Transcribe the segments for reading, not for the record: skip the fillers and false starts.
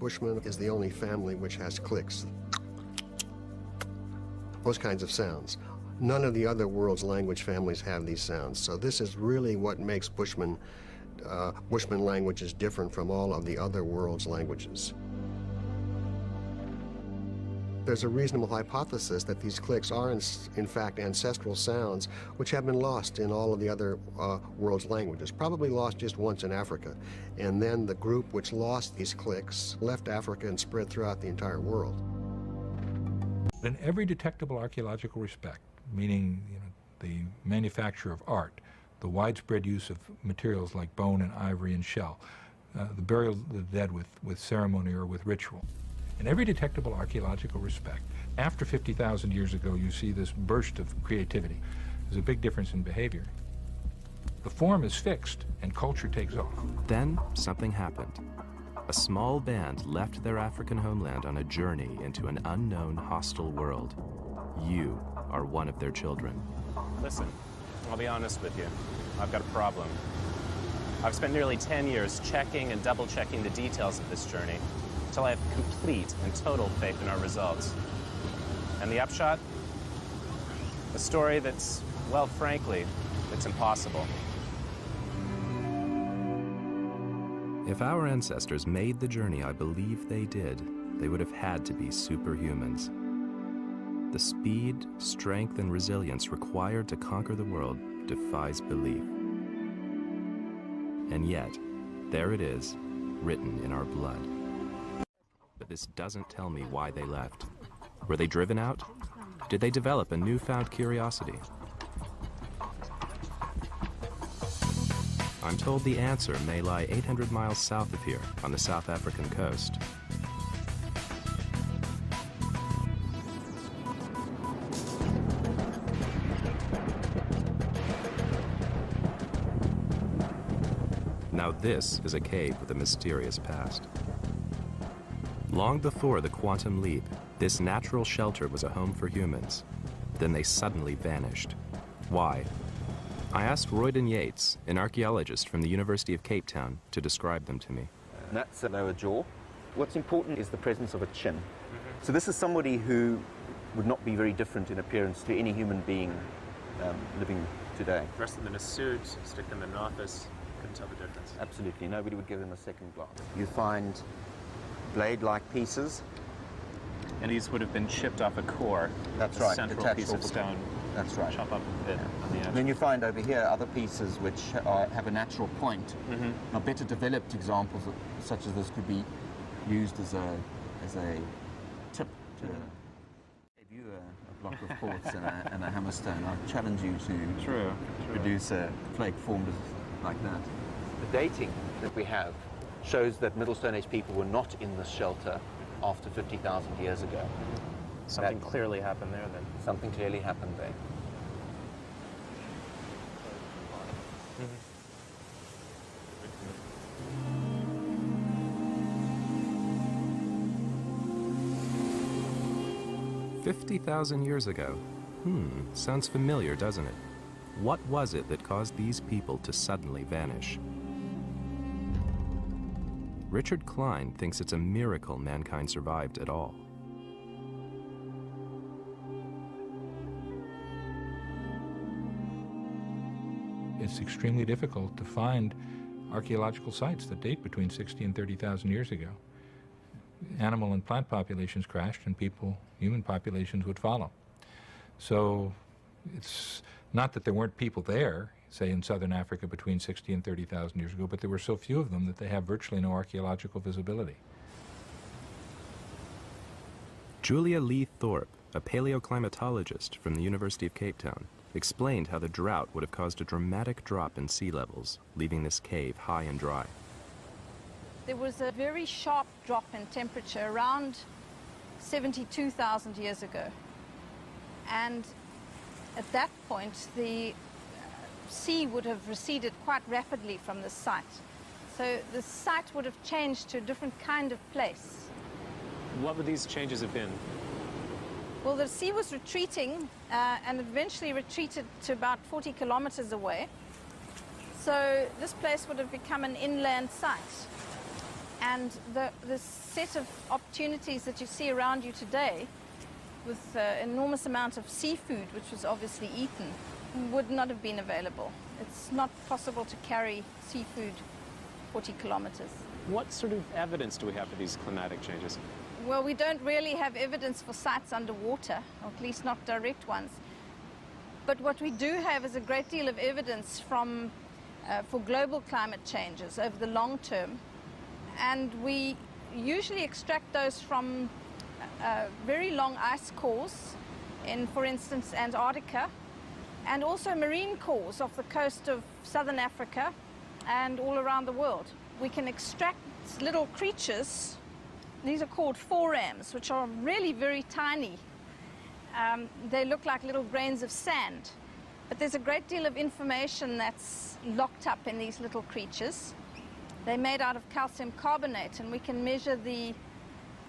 Bushmen is the only family which has clicks. Those kinds of sounds. None of the other world's language families have these sounds. So this is really what makes Bushman languages different from all of the other world's languages. There's a reasonable hypothesis that these clicks are in fact ancestral sounds which have been lost in all of the other world's languages, probably lost just once in Africa. And then the group which lost these clicks left Africa and spread throughout the entire world. In every detectable archaeological respect, meaning the manufacture of art, the widespread use of materials like bone and ivory and shell, the burial of the dead with ceremony or with ritual. In every detectable archaeological respect, after 50,000 years ago, you see this burst of creativity. There's a big difference in behavior. The form is fixed and culture takes off. Then something happened. A small band left their African homeland on a journey into an unknown, hostile world. You are one of their children. Listen, I'll be honest with you. I've got a problem. I've spent nearly 10 years checking and double-checking the details of this journey until I have complete and total faith in our results. And the upshot? A story that's, well, frankly, it's impossible. If our ancestors made the journey I believe they did, they would have had to be superhumans. The speed, strength, and resilience required to conquer the world defies belief. And yet, there it is, written in our blood. But this doesn't tell me why they left. Were they driven out? Did they develop a newfound curiosity? I'm told the answer may lie 800 miles south of here, on the South African coast. Now this is a cave with a mysterious past. Long before the quantum leap, this natural shelter was a home for humans. Then they suddenly vanished. Why? I asked Royden Yates, an archaeologist from the University of Cape Town, to describe them to me. That's the lower jaw. What's important is the presence of a chin. So this is somebody who would not be very different in appearance to any human being living today. Dress them in a suit, stick them in an office, couldn't tell the difference. Absolutely, nobody would give them a second glance. You find blade-like pieces. And these would have been chipped off a core. That's a right. central piece of stone. That's right. Chop up a bit on the edge. And then you find over here other pieces which have a natural point. Now, better developed examples such as this could be used as a tip to give you a block of quartz and a hammerstone. I challenge you to produce a flake formed like that. The dating that we have shows that Middle Stone Age people were not in this shelter after 50,000 years ago. Something clearly happened there then. Something clearly happened there. Mm-hmm. 50,000 years ago. Sounds familiar, doesn't it? What was it that caused these people to suddenly vanish? Richard Klein thinks it's a miracle mankind survived at all. It's extremely difficult to find archaeological sites that date between 60 and 30,000 years ago. Animal and plant populations crashed and human populations would follow. So it's not that there weren't people there, say in southern Africa between 60 and 30,000 years ago, but there were so few of them that they have virtually no archaeological visibility. Julia Lee Thorpe, a paleoclimatologist from the University of Cape Town, explained how the drought would have caused a dramatic drop in sea levels, leaving this cave high and dry. There was a very sharp drop in temperature around 72,000 years ago. And at that point, the sea would have receded quite rapidly from the site. So the site would have changed to a different kind of place. What would these changes have been? Well, the sea was retreating and eventually retreated to about 40 kilometers away. So this place would have become an inland site. And the set of opportunities that you see around you today, with enormous amount of seafood, which was obviously eaten, would not have been available. It's not possible to carry seafood 40 kilometers. What sort of evidence do we have for these climatic changes? Well, we don't really have evidence for sites underwater, or at least not direct ones. But what we do have is a great deal of evidence from, for global climate changes over the long term. And we usually extract those from very long ice cores in, for instance, Antarctica, and also marine cores off the coast of southern Africa and all around the world. We can extract little creatures. These are called forams, which are really very tiny. They look like little grains of sand. But there's a great deal of information that's locked up in these little creatures. They're made out of calcium carbonate, and we can measure the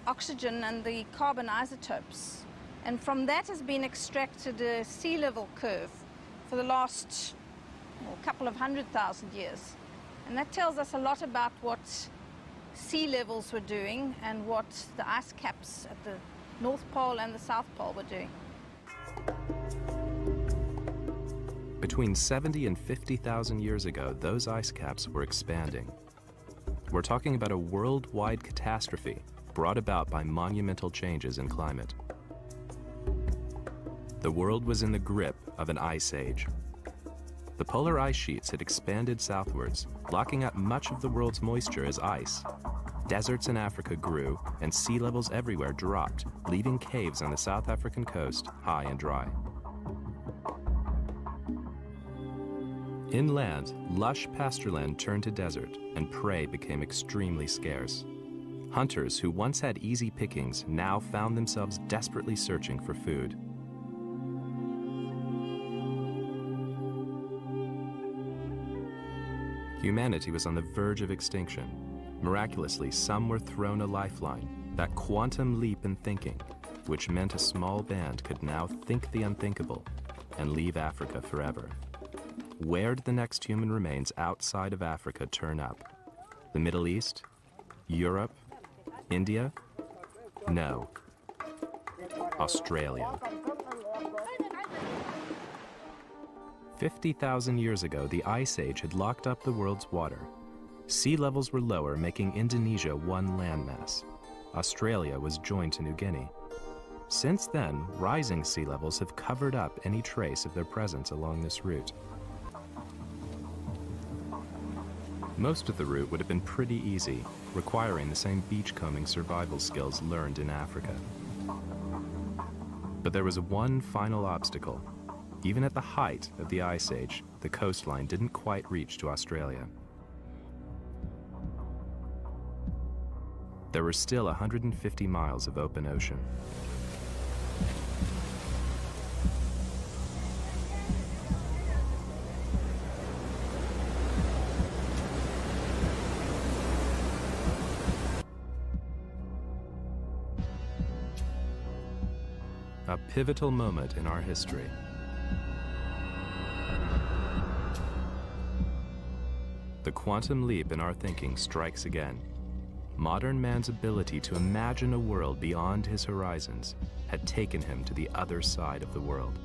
oxygen and the carbon isotopes. And from that has been extracted a sea level curve for the last couple of 100,000 years. And that tells us a lot about what sea levels were doing and what the ice caps at the North Pole and the South Pole were doing. Between 70 and 50,000 years ago, those ice caps were expanding. We're talking about a worldwide catastrophe brought about by monumental changes in climate. The world was in the grip of an ice age. The polar ice sheets had expanded southwards, locking up much of the world's moisture as ice. Deserts in Africa grew, and sea levels everywhere dropped, leaving caves on the South African coast high and dry. Inland, lush pastureland turned to desert, and prey became extremely scarce. Hunters who once had easy pickings now found themselves desperately searching for food. Humanity was on the verge of extinction. Miraculously, some were thrown a lifeline, that quantum leap in thinking, which meant a small band could now think the unthinkable and leave Africa forever. Where did the next human remains outside of Africa turn up? The Middle East? Europe? India? No. Australia. 50,000 years ago, the Ice Age had locked up the world's water. Sea levels were lower, making Indonesia one landmass. Australia was joined to New Guinea. Since then, rising sea levels have covered up any trace of their presence along this route. Most of the route would have been pretty easy, requiring the same beachcombing survival skills learned in Africa. But there was one final obstacle. Even at the height of the Ice Age, the coastline didn't quite reach to Australia. There were still 150 miles of open ocean. A pivotal moment in our history. The quantum leap in our thinking strikes again. Modern man's ability to imagine a world beyond his horizons had taken him to the other side of the world.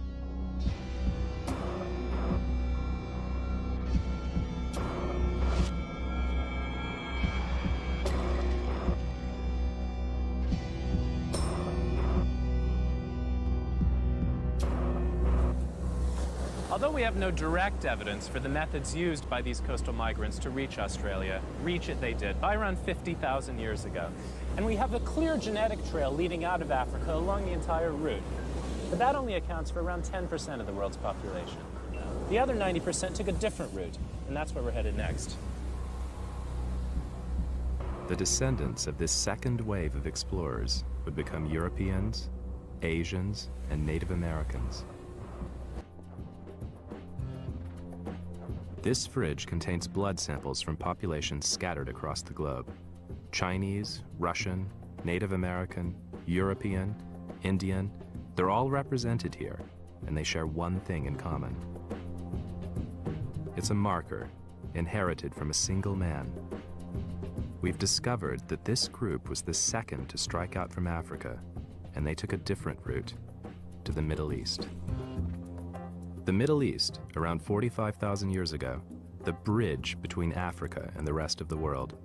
Although we have no direct evidence for the methods used by these coastal migrants to reach Australia, reach it they did by around 50,000 years ago. And we have a clear genetic trail leading out of Africa along the entire route. But that only accounts for around 10% of the world's population. The other 90% took a different route, and that's where we're headed next. The descendants of this second wave of explorers would become Europeans, Asians, and Native Americans. This fridge contains blood samples from populations scattered across the globe. Chinese, Russian, Native American, European, Indian, they're all represented here, and they share one thing in common. It's a marker inherited from a single man. we've discovered that this group was the second to strike out from Africa, and they took a different route, to the Middle East. The Middle East, around 45,000 years ago, the bridge between Africa and the rest of the world.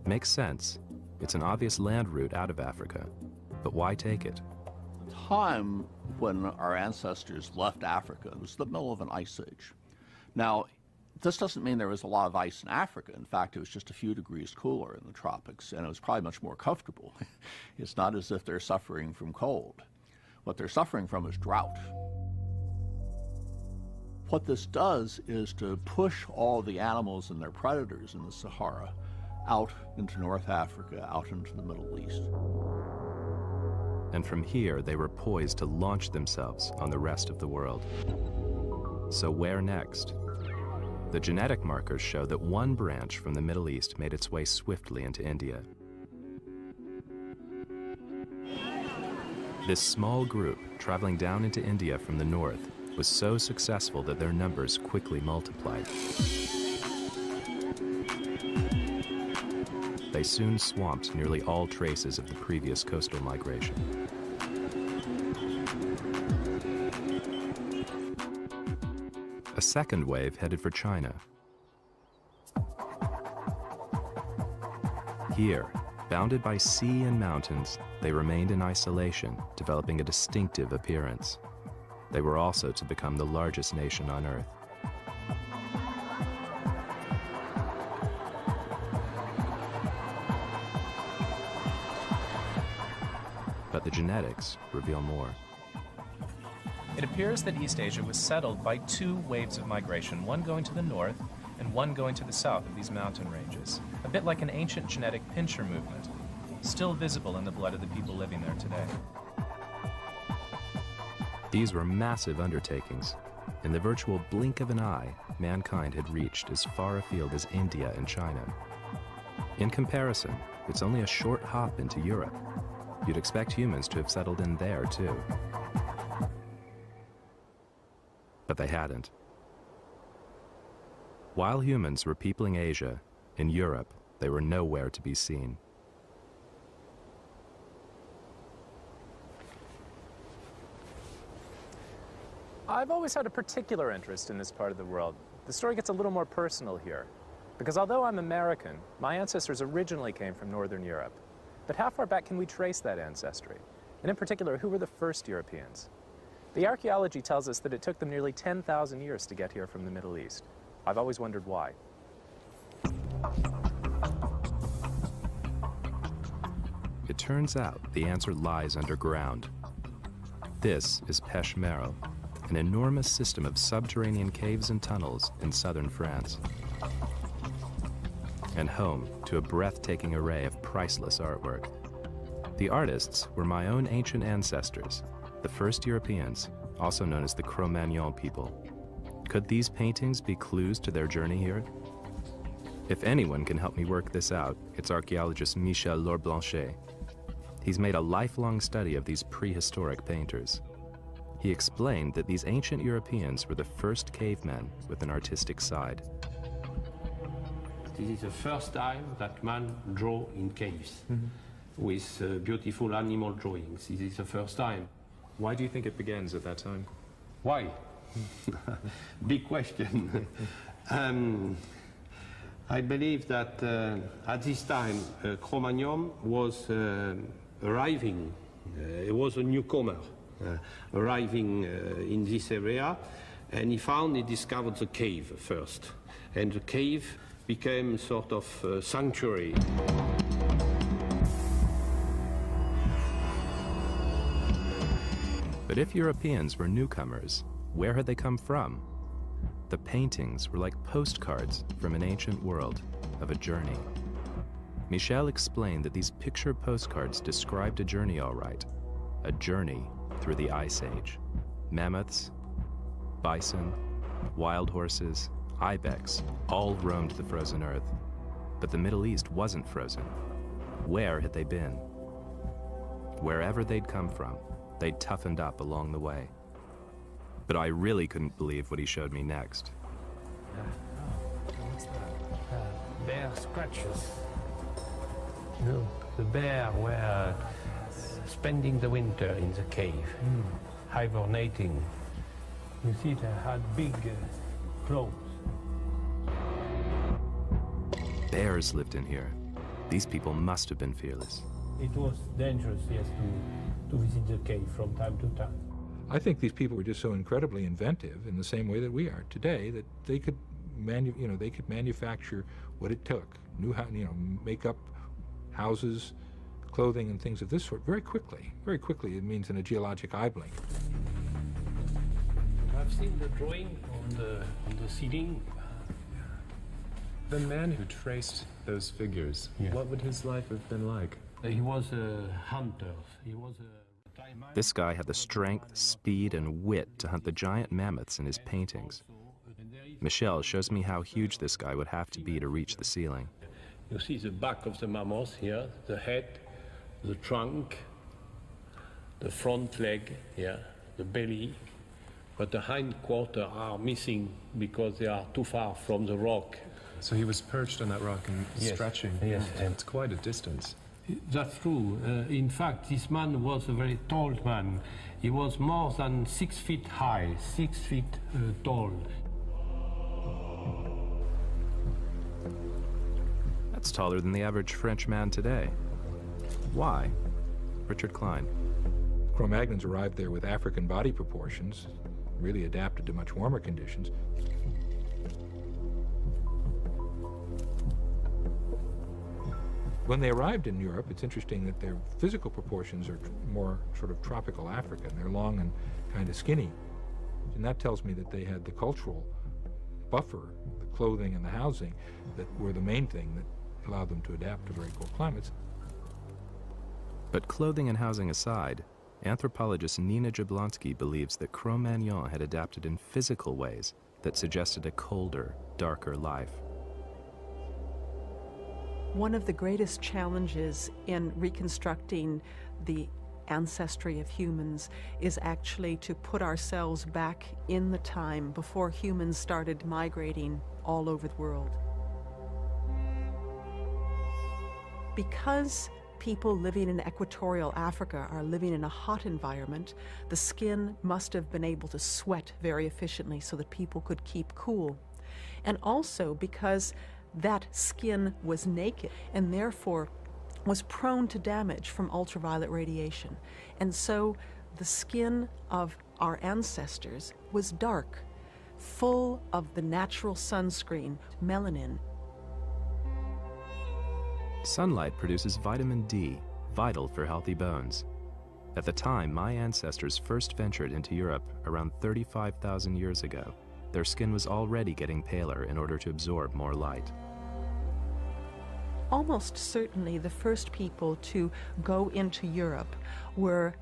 Makes sense. It's an obvious land route out of Africa, but why take it? The time when our ancestors left Africa was the middle of an ice age. Now, this doesn't mean there was a lot of ice in Africa. In fact, it was just a few degrees cooler in the tropics, and it was probably much more comfortable. It's not as if they're suffering from cold. What they're suffering from is drought. What this does is to push all the animals and their predators in the Sahara out into North Africa, out into the Middle East. And from here, they were poised to launch themselves on the rest of the world. So where next? The genetic markers show that one branch from the Middle East made its way swiftly into India. This small group, traveling down into India from the north, was so successful that their numbers quickly multiplied. They soon swamped nearly all traces of the previous coastal migration. A second wave headed for China. Here, bounded by sea and mountains, they remained in isolation, developing a distinctive appearance. They were also to become the largest nation on Earth. But the genetics reveal more. It appears that East Asia was settled by two waves of migration, one going to the north and one going to the south of these mountain ranges, a bit like an ancient genetic pincher movement, still visible in the blood of the people living there today. These were massive undertakings. In the virtual blink of an eye, mankind had reached as far afield as India and China. In comparison, it's only a short hop into Europe. You'd expect humans to have settled in there, too. But they hadn't. While humans were peopling Asia, in Europe, they were nowhere to be seen. I've always had a particular interest in this part of the world. The story gets a little more personal here, because although I'm American, my ancestors originally came from Northern Europe. But how far back can we trace that ancestry? And in particular, who were the first Europeans? The archaeology tells us that it took them nearly 10,000 years to get here from the Middle East. I've always wondered why. It turns out the answer lies underground. This is Pech Merle, an enormous system of subterranean caves and tunnels in southern France, and home to a breathtaking array of priceless artwork. The artists were my own ancient ancestors, the first Europeans, also known as the Cro-Magnon people. Could these paintings be clues to their journey here? If anyone can help me work this out, it's archaeologist Michel Lorblanchet. He's made a lifelong study of these prehistoric painters. He explained that these ancient Europeans were the first cavemen with an artistic side. This is the first time that man draw in caves with beautiful animal drawings. This is the first time. Why do you think it begins at that time? Why? Big question. I believe that at this time, Cro-Magnon was arriving. He was a newcomer arriving in this area, and he discovered the cave first. And the cave became sort of sanctuary. But if Europeans were newcomers, where had they come from? The paintings were like postcards from an ancient world, of a journey. Michel explained that these picture postcards described a journey all right, a journey through the Ice Age. Mammoths, bison, wild horses, ibex all roamed the frozen earth. But the Middle East wasn't frozen. Where had they been? Wherever they'd come from, they'd toughened up along the way. But I really couldn't believe what he showed me next. What's that? Bare scratches. You know, the bear were spending the winter in the cave, hibernating. You see, they had big clothes. Bears lived in here. These people must have been fearless. It was dangerous, yes, to visit the cave from time to time. I think these people were just so incredibly inventive in the same way that we are today, that they could manufacture what it took, make up houses, clothing, and things of this sort very quickly. Very quickly, it means in a geologic eye blink. I've seen the drawing on the ceiling. The man who traced those figures, what would his life have been like? He was a hunter. He was a... This guy had the strength, speed, and wit to hunt the giant mammoths in his paintings. Michel shows me how huge this guy would have to be to reach the ceiling. You see the back of the mammoth here, the head, the trunk, the front leg here, the belly, but the hind quarter are missing because they are too far from the rock. So he was perched on that rock and stretching. Yes. It's quite a distance. That's true. In fact, this man was a very tall man. He was more than 6 feet high, 6 feet tall. That's taller than the average French man today. Why? Richard Klein. Cro-Magnons arrived there with African body proportions, really adapted to much warmer conditions. When they arrived in Europe, it's interesting that their physical proportions are more sort of tropical African. They're long and kind of skinny. And that tells me that they had the cultural buffer, the clothing and the housing, that were the main thing that allowed them to adapt to very cold climates. But clothing and housing aside, anthropologist Nina Jablonski believes that Cro-Magnon had adapted in physical ways that suggested a colder, darker life. One of the greatest challenges in reconstructing the ancestry of humans is actually to put ourselves back in the time before humans started migrating all over the world. Because people living in equatorial Africa are living in a hot environment, the skin must have been able to sweat very efficiently so that people could keep cool. And also because that skin was naked and therefore was prone to damage from ultraviolet radiation. And so the skin of our ancestors was dark, full of the natural sunscreen, melanin. Sunlight produces vitamin D, vital for healthy bones. At the time my ancestors first ventured into Europe around 35,000 years ago, their skin was already getting paler in order to absorb more light. Almost certainly the first people to go into Europe were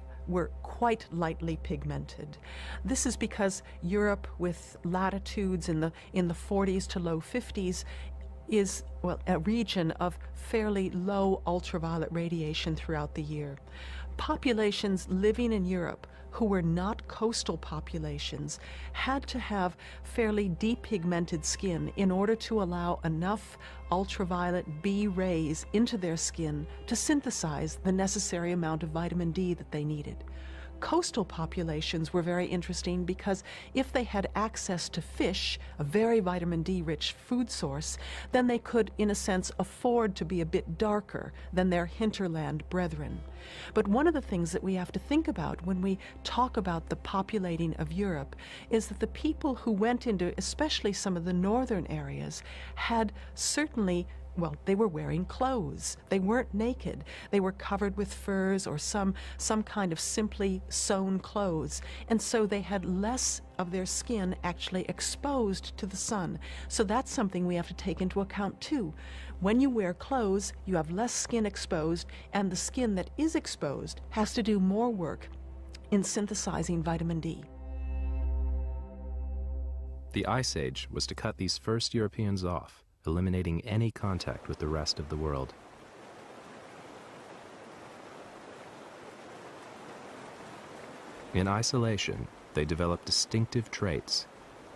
quite lightly pigmented. This is because Europe, with latitudes in the 40s to low 50s, is, well, a region of fairly low ultraviolet radiation throughout the year. Populations living in Europe who were not coastal populations had to have fairly depigmented skin in order to allow enough ultraviolet B rays into their skin to synthesize the necessary amount of vitamin D that they needed. Coastal populations were very interesting because if they had access to fish, a very vitamin D-rich food source, then they could, in a sense, afford to be a bit darker than their hinterland brethren. But one of the things that we have to think about when we talk about the populating of Europe is that the people who went into, especially some of the northern areas, had certainly, well, they were wearing clothes. They weren't naked. They were covered with furs or some kind of simply sewn clothes. And so they had less of their skin actually exposed to the sun. So that's something we have to take into account too. When you wear clothes, you have less skin exposed, and the skin that is exposed has to do more work in synthesizing vitamin D. The Ice Age was to cut these first Europeans off, eliminating any contact with the rest of the world. In isolation, they developed distinctive traits.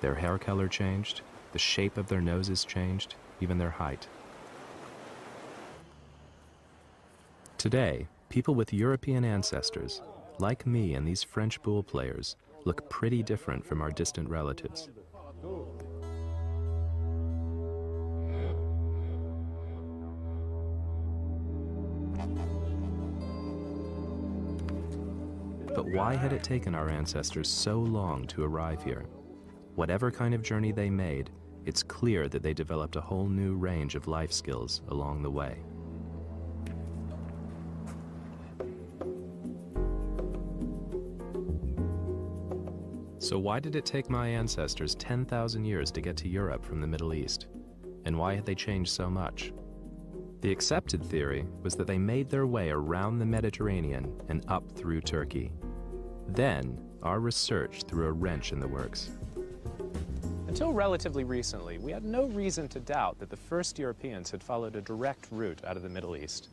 Their hair color changed, the shape of their noses changed, even their height. Today, people with European ancestors, like me and these French bull players, look pretty different from our distant relatives. But why had it taken our ancestors so long to arrive here? Whatever kind of journey they made, it's clear that they developed a whole new range of life skills along the way. So why did it take my ancestors 10,000 years to get to Europe from the Middle East? And why had they changed so much? The accepted theory was that they made their way around the Mediterranean and up through Turkey. Then, our research threw a wrench in the works. Until relatively recently, we had no reason to doubt that the first Europeans had followed a direct route out of the Middle East.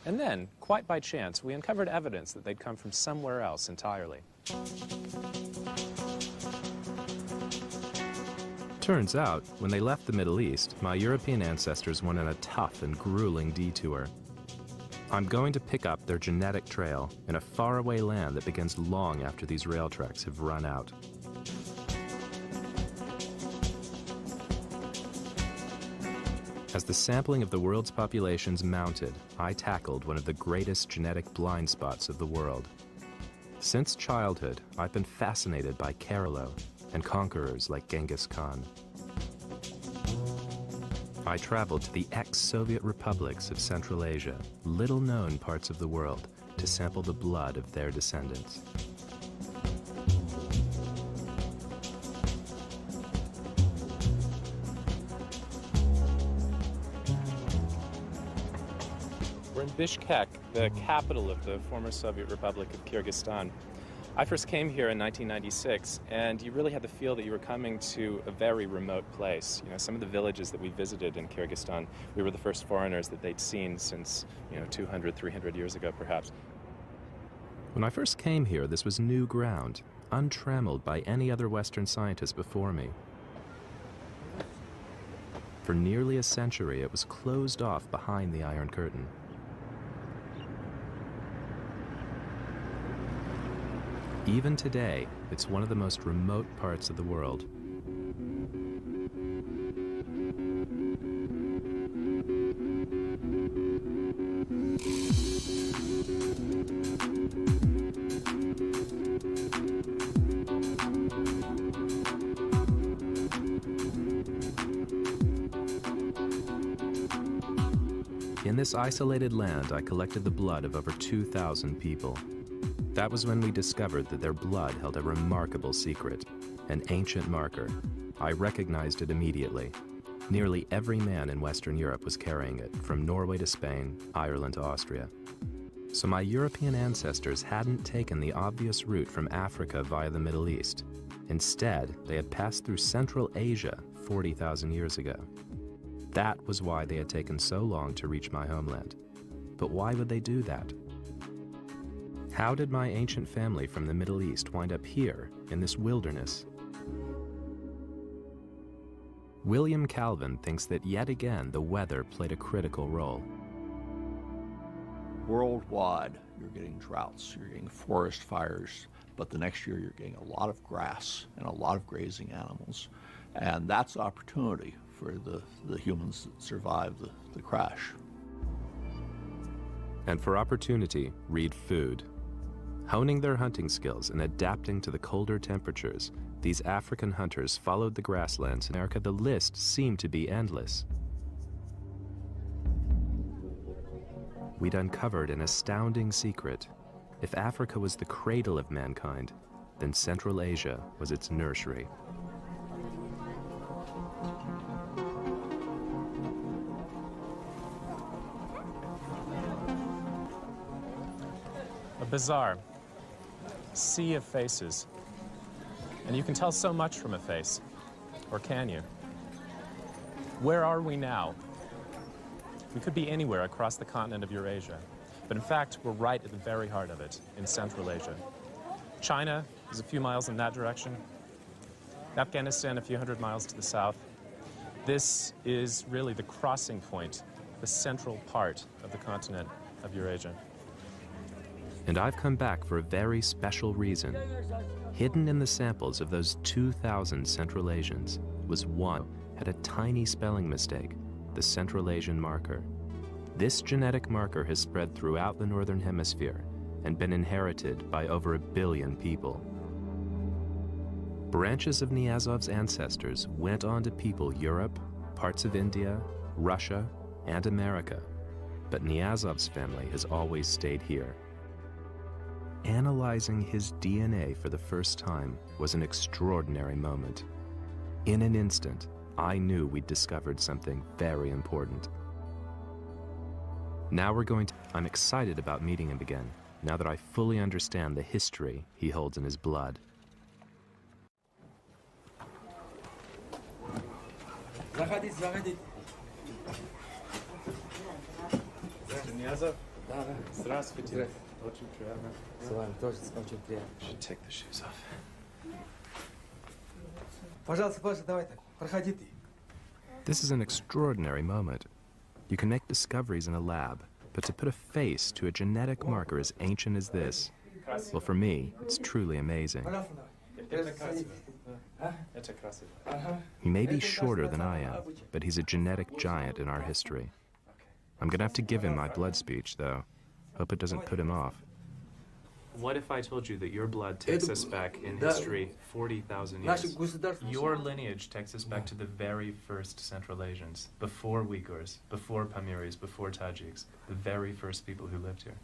And then, quite by chance, we uncovered evidence that they'd come from somewhere else entirely. Turns out, when they left the Middle East, my European ancestors went on a tough and grueling detour. I'm going to pick up their genetic trail in a faraway land that begins long after these rail tracks have run out. As the sampling of the world's populations mounted, I tackled one of the greatest genetic blind spots of the world. Since childhood, I've been fascinated by Kerala and conquerors like Genghis Khan. I traveled to the ex-Soviet republics of Central Asia, little-known parts of the world, to sample the blood of their descendants. We're in Bishkek, the capital of the former Soviet Republic of Kyrgyzstan. I first came here in 1996, and you really had the feel that you were coming to a very remote place. You know, some of the villages that we visited in Kyrgyzstan, we were the first foreigners that they'd seen since, 200, 300 years ago, perhaps. When I first came here, this was new ground, untrammeled by any other Western scientist before me. For nearly a century, it was closed off behind the Iron Curtain. Even today, it's one of the most remote parts of the world. In this isolated land, I collected the blood of over 2,000 people. That was when we discovered that their blood held a remarkable secret, an ancient marker. I recognized it immediately. Nearly every man in Western Europe was carrying it, from Norway to Spain, Ireland to Austria. So my European ancestors hadn't taken the obvious route from Africa via the Middle East. Instead, they had passed through Central Asia 40,000 years ago. That was why they had taken so long to reach my homeland. But why would they do that? How did my ancient family from the Middle East wind up here, in this wilderness? William Calvin thinks that yet again the weather played a critical role. Worldwide, you're getting droughts, you're getting forest fires, but the next year you're getting a lot of grass and a lot of grazing animals. And that's opportunity for the humans that survived the crash. And for opportunity, read food. Honing their hunting skills and adapting to the colder temperatures, these African hunters followed the grasslands in America. The list seemed to be endless. We'd uncovered an astounding secret. If Africa was the cradle of mankind, then Central Asia was its nursery. A bizarre sea of faces. And you can tell so much from a face. Or can you? Where are we now? We could be anywhere across the continent of Eurasia. But in fact, we're right at the very heart of it, in Central Asia. China is a few miles in that direction. Afghanistan a few hundred miles to the south. This is really the crossing point, the central part of the continent of Eurasia. And I've come back for a very special reason. Hidden in the samples of those 2,000 Central Asians was one had a tiny spelling mistake, the Central Asian marker. This genetic marker has spread throughout the Northern Hemisphere and been inherited by over 1 billion people. Branches of Niazov's ancestors went on to people Europe, parts of India, Russia, and America. But Niazov's family has always stayed here. Analyzing his DNA for the first time was an extraordinary moment. In an instant, I knew we'd discovered something very important. Now I'm excited about meeting him again, now that I fully understand the history he holds in his blood. Заходите. Niazov? Здравствуйте. Очень приятно. С вами тоже очень приятно. Should take the shoes off. Пожалуйста, давай так, проходите. This is an extraordinary moment. You can make discoveries in a lab, but to put a face to a genetic marker as ancient as this, well, for me, it's truly amazing. He may be shorter than I am, but he's a genetic giant in our history. I'm gonna have to give him my blood speech, though. Hope it doesn't put him off. What if I told you that your blood takes us back in history 40,000 years? Your lineage takes us back to the very first Central Asians, before Uyghurs, before Pamiris, before Tajiks, the very first people who lived here.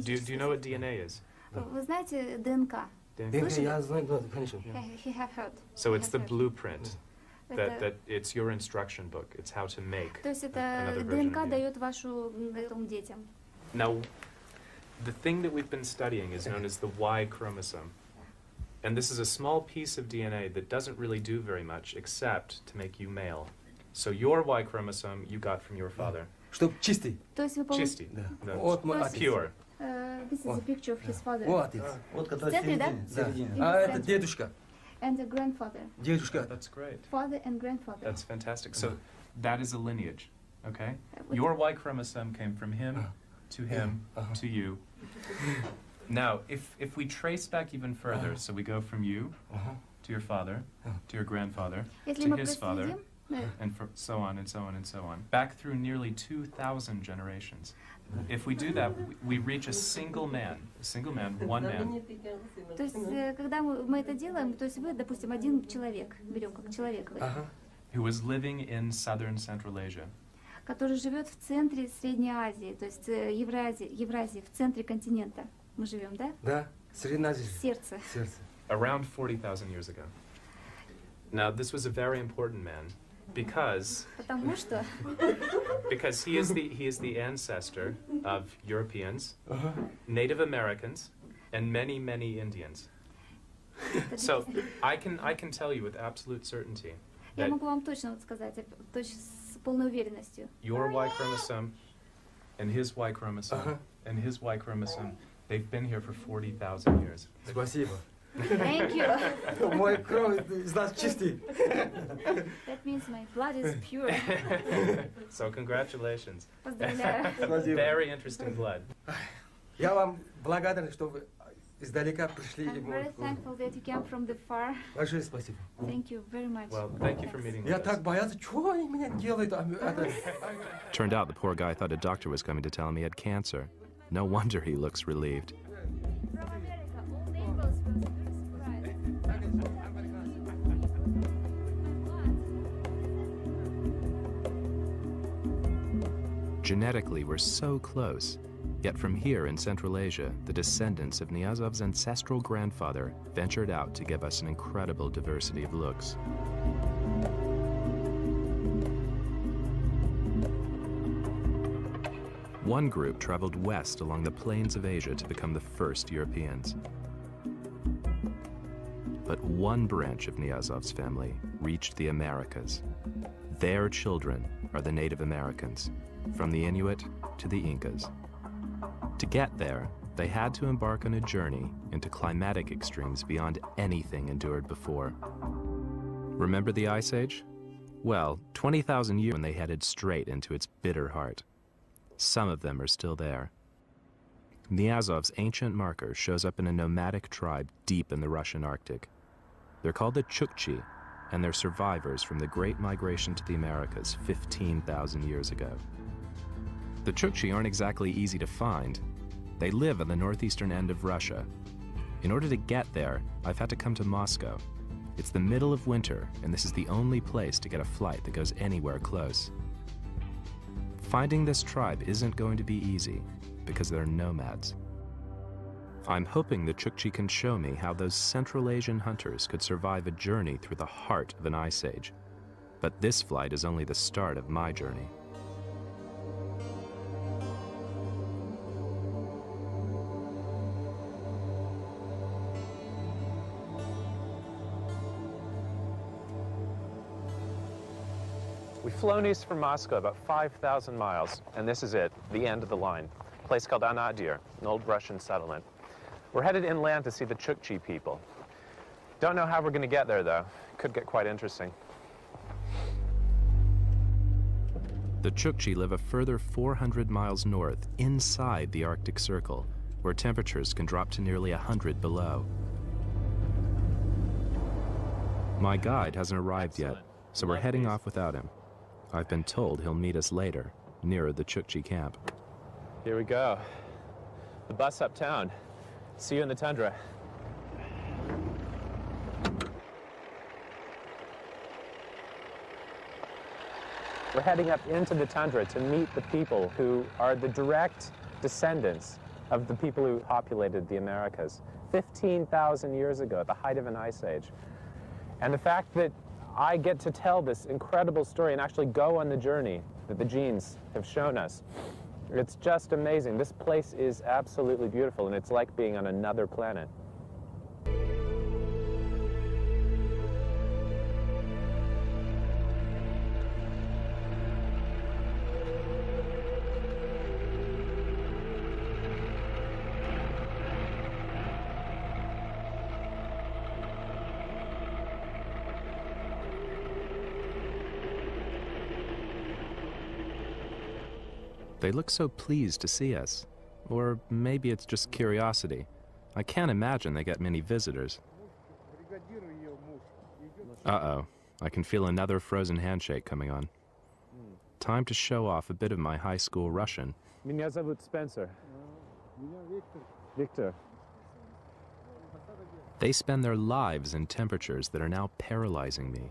Do you know what DNA is? Вы знаете ДНК? Я знаю, конечно. He have heard. So it's the blueprint. That it's your instruction book. It's how to make То есть это another version ДНК of you. дает вашу детям. Now, the thing that we've been studying is known as the Y chromosome. And this is a small piece of DNA that doesn't really do very much except to make you male. So your Y chromosome you got from your father. Чтоб чистый. То есть вы Чистый. Да. Вот мой отец. Pure. This is a picture of his father. Вот отец. Вот который В центре, да? середине. А это дедушка. And a grandfather. Дедушка. That's great. Father and grandfather. That's fantastic. So that is a lineage, okay? Your Y chromosome came from him to him to you. Now, if we trace back even further, so we go from you to your father, to your grandfather, to his father, and so on and so on and so on, back through nearly 2,000 generations. If we do that, we reach a single man, one man. То есть, когда мы это делаем, то есть вы, допустим, один человек, берем как человека, Who was living in southern Central Asia. который живет в центре Средней Азии, то есть Евразии, в центре континента. Мы живем, да? Да, Средняя Азия. Сердце. Around 40,000 years ago. Now, this was a very important man because he is the ancestor of Europeans, Native Americans, and many, many Indians. So I can tell you with absolute certainty Я that могу вам точно сказать, с полной уверенностью. your Y chromosome and his Y chromosome and his Y chromosome, they've been here for 40,000 years. Спасибо. Thank you. Мой кровь из нас чистый. That means my blood is pure. So congratulations. Поздравляю. Very interesting blood. Я вам благодарен, что вы издалека пришли. I'm very thankful that you came from the far. Большое спасибо. Thank you very much. Well, thank you for meeting with Я us. так боялся, что они меня делают. Turned out the poor guy thought a doctor was coming to tell him he had cancer. No wonder he looks relieved. From America, all neighbors were surprised. Genetically, we're so close. Yet from here in Central Asia, the descendants of Niazov's ancestral grandfather ventured out to give us an incredible diversity of looks. One group traveled west along the plains of Asia to become the first Europeans. But one branch of Niazov's family reached the Americas. Their children are the Native Americans, from the Inuit to the Incas. To get there, they had to embark on a journey into climatic extremes beyond anything endured before. Remember the Ice Age? Well, 20,000 years when they headed straight into its bitter heart. Some of them are still there. Niazov's ancient marker shows up in a nomadic tribe deep in the Russian Arctic. They're called the Chukchi, and they're survivors from the Great Migration to the Americas 15,000 years ago. The Chukchi aren't exactly easy to find. They live on the northeastern end of Russia. In order to get there, I've had to come to Moscow. It's the middle of winter, and this is the only place to get a flight that goes anywhere close. Finding this tribe isn't going to be easy, because they're nomads. I'm hoping the Chukchi can show me how those Central Asian hunters could survive a journey through the heart of an ice age. But this flight is only the start of my journey. We've flown east from Moscow about 5,000 miles, and this is it, the end of the line. A place called Anadyr, an old Russian settlement. We're headed inland to see the Chukchi people. Don't know how we're going to get there, though. Could get quite interesting. The Chukchi live a further 400 miles north, inside the Arctic Circle, where temperatures can drop to nearly 100 below. My guide hasn't arrived yet, so we're heading off without him. I've been told he'll meet us later, nearer the Chukchi camp. Here we go. The bus uptown. See you in the tundra. We're heading up into the tundra to meet the people who are the direct descendants of the people who populated the Americas 15,000 years ago at the height of an ice age. And the fact that I get to tell this incredible story and actually go on the journey that the genes have shown us, it's just amazing. This place is absolutely beautiful, and it's like being on another planet. They look so pleased to see us. Or maybe it's just curiosity. I can't imagine they get many visitors. Uh-oh. I can feel another frozen handshake coming on. Time to show off a bit of my high school Russian. Меня зовут Spencer. Victor. They spend their lives in temperatures that are now paralyzing me.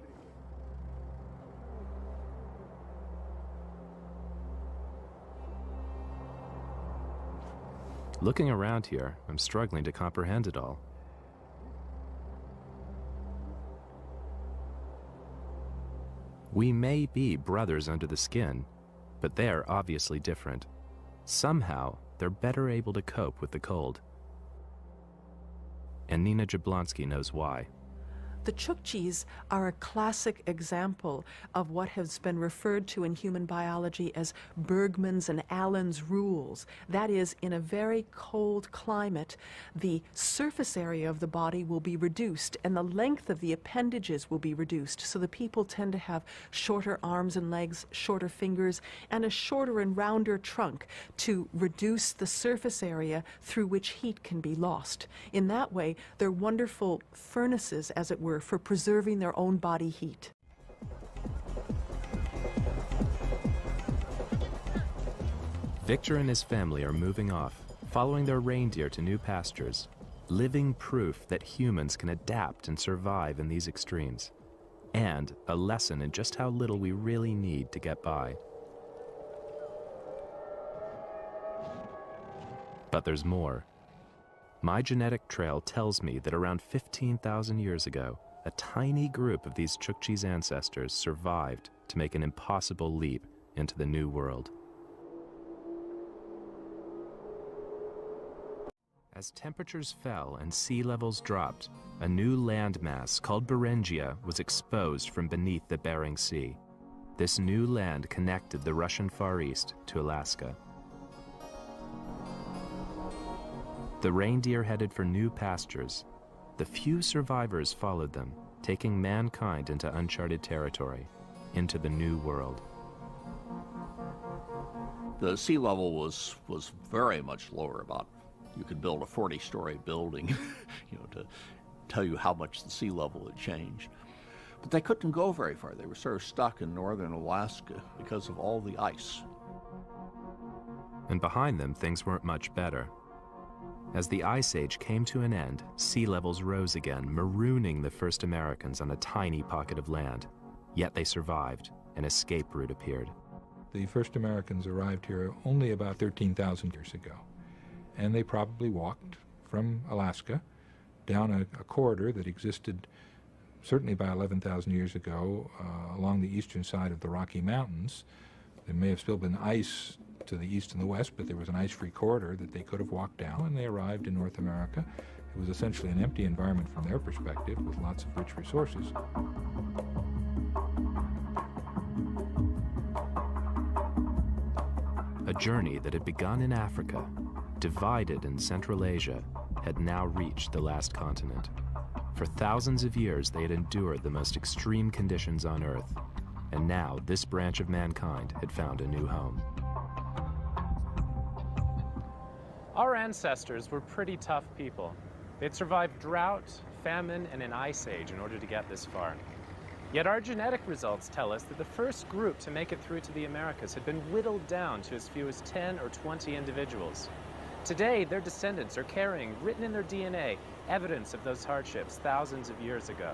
Looking around here, I'm struggling to comprehend it all. We may be brothers under the skin, but they're obviously different. Somehow, they're better able to cope with the cold. And Nina Jablonski knows why. The Chukchis are a classic example of what has been referred to in human biology as Bergmann's and Allen's rules. That is, in a very cold climate, the surface area of the body will be reduced and the length of the appendages will be reduced. So the people tend to have shorter arms and legs, shorter fingers, and a shorter and rounder trunk to reduce the surface area through which heat can be lost. In that way, they're wonderful furnaces, as it were, for preserving their own body heat. Victor and his family are moving off, following their reindeer to new pastures, living proof that humans can adapt and survive in these extremes, and a lesson in just how little we really need to get by. But there's more. My genetic trail tells me that around 15,000 years ago, a tiny group of these Chukchi's ancestors survived to make an impossible leap into the New World. As temperatures fell and sea levels dropped, a new landmass called Beringia was exposed from beneath the Bering Sea. This new land connected the Russian Far East to Alaska. The reindeer headed for new pastures. The few survivors followed them, taking mankind into uncharted territory, into the New World. The sea level was very much lower, about You could build a 40-story building, to tell you how much the sea level had changed. But they couldn't go very far. They were sort of stuck in northern Alaska because of all the ice. And behind them, things weren't much better. As the Ice Age came to an end, sea levels rose again, marooning the first Americans on a tiny pocket of land. Yet they survived. An escape route appeared. The first Americans arrived here only about 13,000 years ago. And they probably walked from Alaska down a corridor that existed certainly by 11,000 years ago along the eastern side of the Rocky Mountains. There may have still been ice to the east and the west, but there was an ice-free corridor that they could have walked down, and they arrived in North America. It was essentially an empty environment from their perspective with lots of rich resources. A journey that had begun in Africa, divided in Central Asia, had now reached the last continent. For thousands of years, they had endured the most extreme conditions on Earth, and now this branch of mankind had found a new home. Our ancestors were pretty tough people. They'd survived drought, famine, and an ice age in order to get this far. Yet our genetic results tell us that the first group to make it through to the Americas had been whittled down to as few as 10 or 20 individuals. Today, their descendants are carrying, written in their DNA, evidence of those hardships thousands of years ago.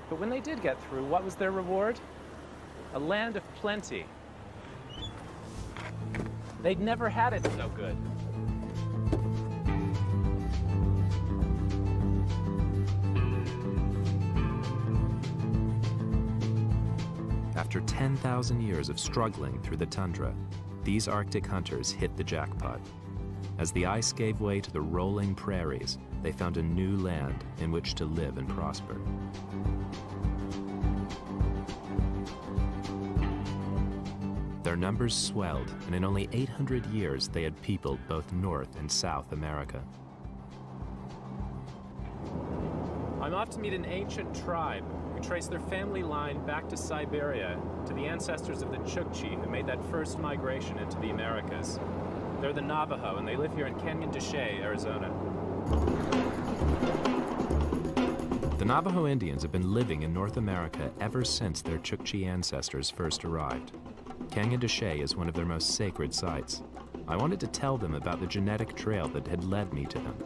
But when they did get through, what was their reward? A land of plenty. They'd never had it so good. After 10,000 years of struggling through the tundra, these Arctic hunters hit the jackpot. As the ice gave way to the rolling prairies, they found a new land in which to live and prosper. Their numbers swelled, and in only 800 years, they had peopled both North and South America. I'm off to meet an ancient tribe who traced their family line back to Siberia, to the ancestors of the Chukchi who made that first migration into the Americas. They're the Navajo, and they live here in Canyon de Chelly, Arizona. The Navajo Indians have been living in North America ever since their Chukchi ancestors first arrived. Canyon de Chelly is one of their most sacred sites. I wanted to tell them about the genetic trail that had led me to them.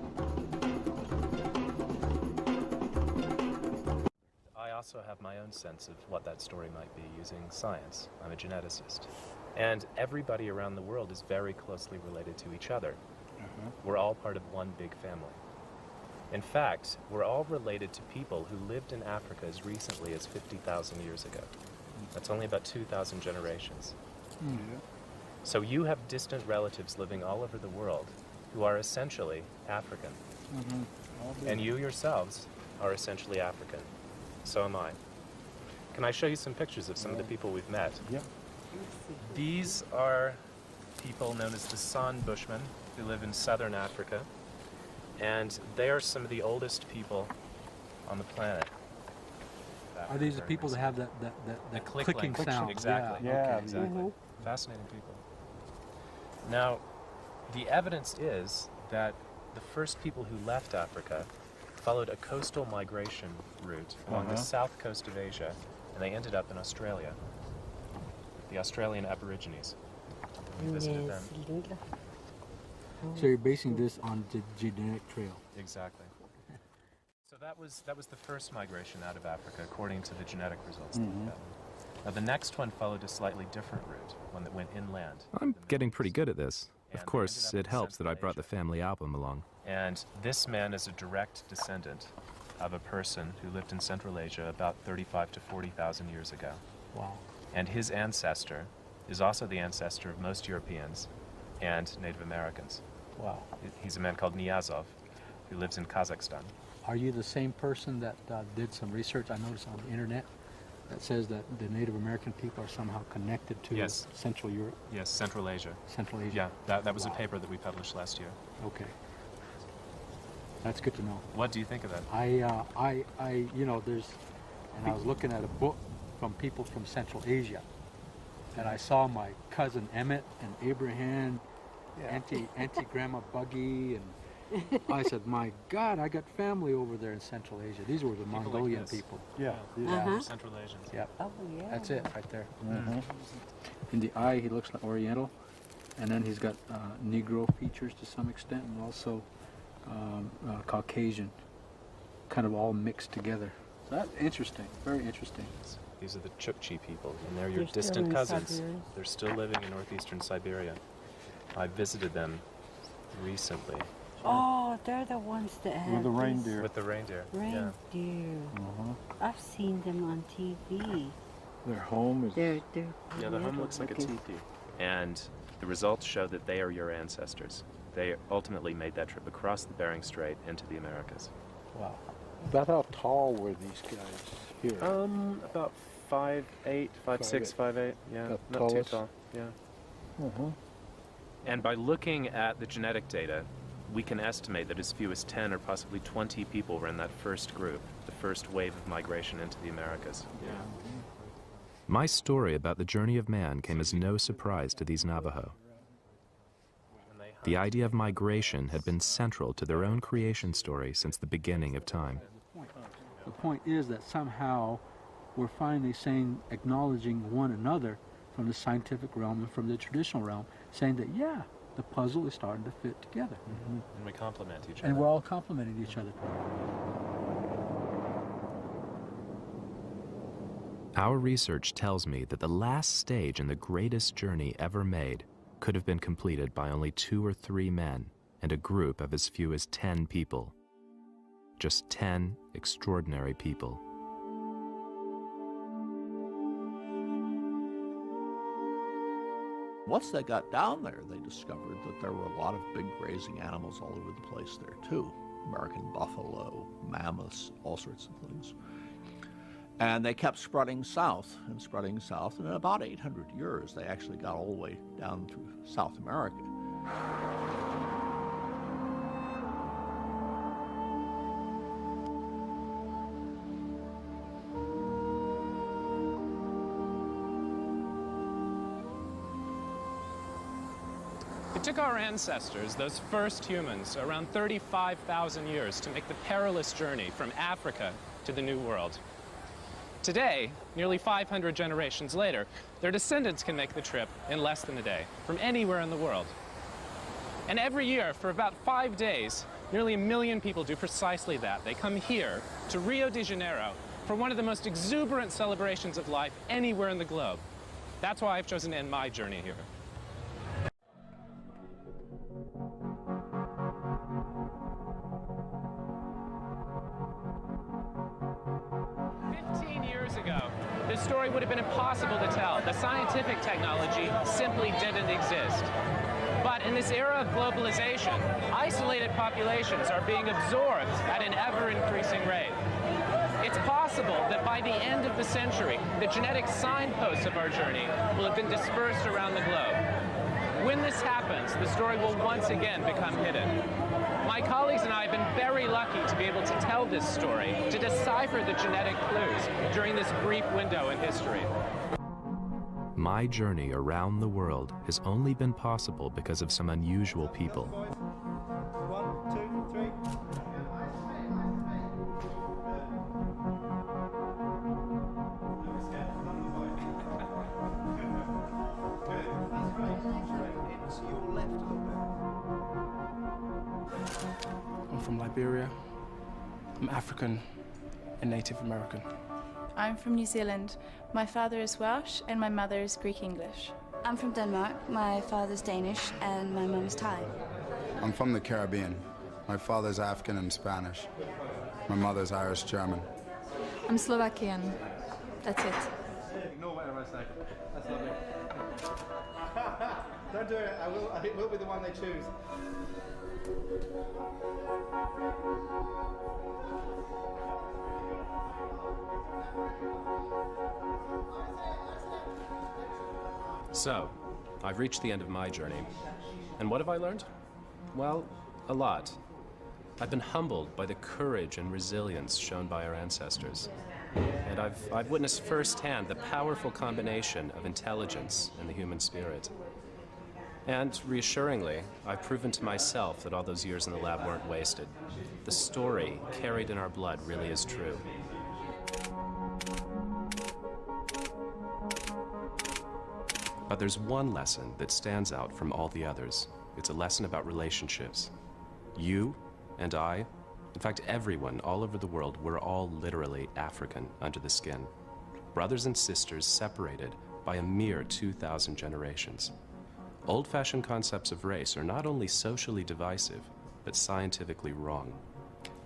I also have my own sense of what that story might be using science. I'm a geneticist. And everybody around the world is very closely related to each other. We're all part of one big family. In fact, we're all related to people who lived in Africa as recently as 50,000 years ago. That's only about 2,000 generations. So you have distant relatives living all over the world who are essentially African. And you yourselves are essentially African. So am I. Can I show you some pictures of some of the people we've met? Yeah. These are people known as the San Bushmen who live in southern Africa. And they are some of the oldest people on the planet. Are these the people that have that clicking sound? Exactly. Yeah. Okay, exactly. Fascinating people. Now, the evidence is that the first people who left Africa followed a coastal migration route along the south coast of Asia, and they ended up in Australia. The Australian Aborigines. We visited them. So you're basing this on the genetic trail. Exactly. So that was the first migration out of Africa, according to the genetic results that we got. Now the next one followed a slightly different route, one that went inland. I'm getting pretty good at this. Of course, it helps that I brought the family album along. And this man is a direct descendant of a person who lived in Central Asia about 35 to 40,000 years ago. Wow. And his ancestor is also the ancestor of most Europeans and Native Americans. Wow. He's a man called Niazov, who lives in Kazakhstan. Are you the same person that did some research I noticed on the internet that says that the Native American people are somehow connected to Central Europe? Yes, Central Asia. Central Asia. Yeah, that was a paper that we published last year. Okay. That's good to know. What do you think of that? I was looking at a book from people from Central Asia, and I saw my cousin Emmett and Abraham, Auntie Grandma Buggy, and I said, my God, I got family over there in Central Asia. These were the Mongolian people. Yeah. Central Asians. Yep. Oh, yeah. That's it right there. In the eye, he looks like Oriental. And then he's got Negro features to some extent, and also Caucasian, kind of all mixed together. So that's interesting, very interesting. These are the Chukchi people, and they're your distant cousins. They're still living in northeastern Siberia. I visited them recently. Oh, they're the ones that have With the reindeer. With the reindeer. Reindeer. I've seen them on TV. Their home is... Yeah, the home looks like a teepee. And the results show that they are your ancestors. They ultimately made that trip across the Bering Strait into the Americas. Wow. About how tall were these guys here? About 5'8", 5'6", 5'8". Yeah, not too tall. Yeah. And by looking at the genetic data, we can estimate that as few as 10 or possibly 20 people were in that first group, the first wave of migration into the Americas. My story about the journey of man came as no surprise to these Navajo. The idea of migration had been central to their own creation story since the beginning of time. The point is that somehow we're finally acknowledging one another from the scientific realm and from the traditional realm, saying that, yeah, the puzzle is starting to fit together. And we complement each other. And we're all complementing each other. Our research tells me that the last stage in the greatest journey ever made could have been completed by only 2 or 3 men and a group of as few as 10 people. Just 10 extraordinary people. Once they got down there, they discovered that there were a lot of big grazing animals all over the place there too. American buffalo, mammoths, all sorts of things. And they kept spreading south, and in about 800 years, they actually got all the way down through South America. It took our ancestors, those first humans, around 35,000 years to make the perilous journey from Africa to the New World. Today, nearly 500 generations later, their descendants can make the trip in less than a day, from anywhere in the world. And every year, for about 5 days, nearly 1 million people do precisely that. They come here to Rio de Janeiro for one of the most exuberant celebrations of life anywhere in the globe. That's why I've chosen to end my journey here. This story would have been impossible to tell. The scientific technology simply didn't exist. But in this era of globalization, isolated populations are being absorbed at an ever-increasing rate. It's possible that by the end of the century, the genetic signposts of our journey will have been dispersed around the globe. When this happens, the story will once again become hidden. My colleagues and I have been very lucky to be able to tell this story, to decipher the genetic clues during this brief window in history. My journey around the world has only been possible because of some unusual people. 1, 2, 3. I'm from Liberia. I'm African and Native American. I'm from New Zealand. My father is Welsh and my mother is Greek-English. I'm from Denmark. My father's Danish and my mum is Thai. I'm from the Caribbean. My father's African and Spanish. My mother's Irish-German. I'm Slovakian. That's it. Ignore whatever I say. That's lovely. Don't do it. It will be the one they choose. So, I've reached the end of my journey. And what have I learned? Well, a lot. I've been humbled by the courage and resilience shown by our ancestors. And I've witnessed firsthand the powerful combination of intelligence and the human spirit. And reassuringly, I've proven to myself that all those years in the lab weren't wasted. The story carried in our blood really is true. But there's one lesson that stands out from all the others. It's a lesson about relationships. You and I, in fact everyone all over the world, we're all literally African under the skin. Brothers and sisters separated by a mere 2,000 generations. Old-fashioned concepts of race are not only socially divisive, but scientifically wrong.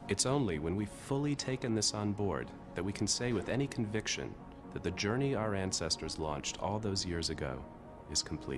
It's only when we've fully taken this on board that we can say with any conviction that the journey our ancestors launched all those years ago is complete.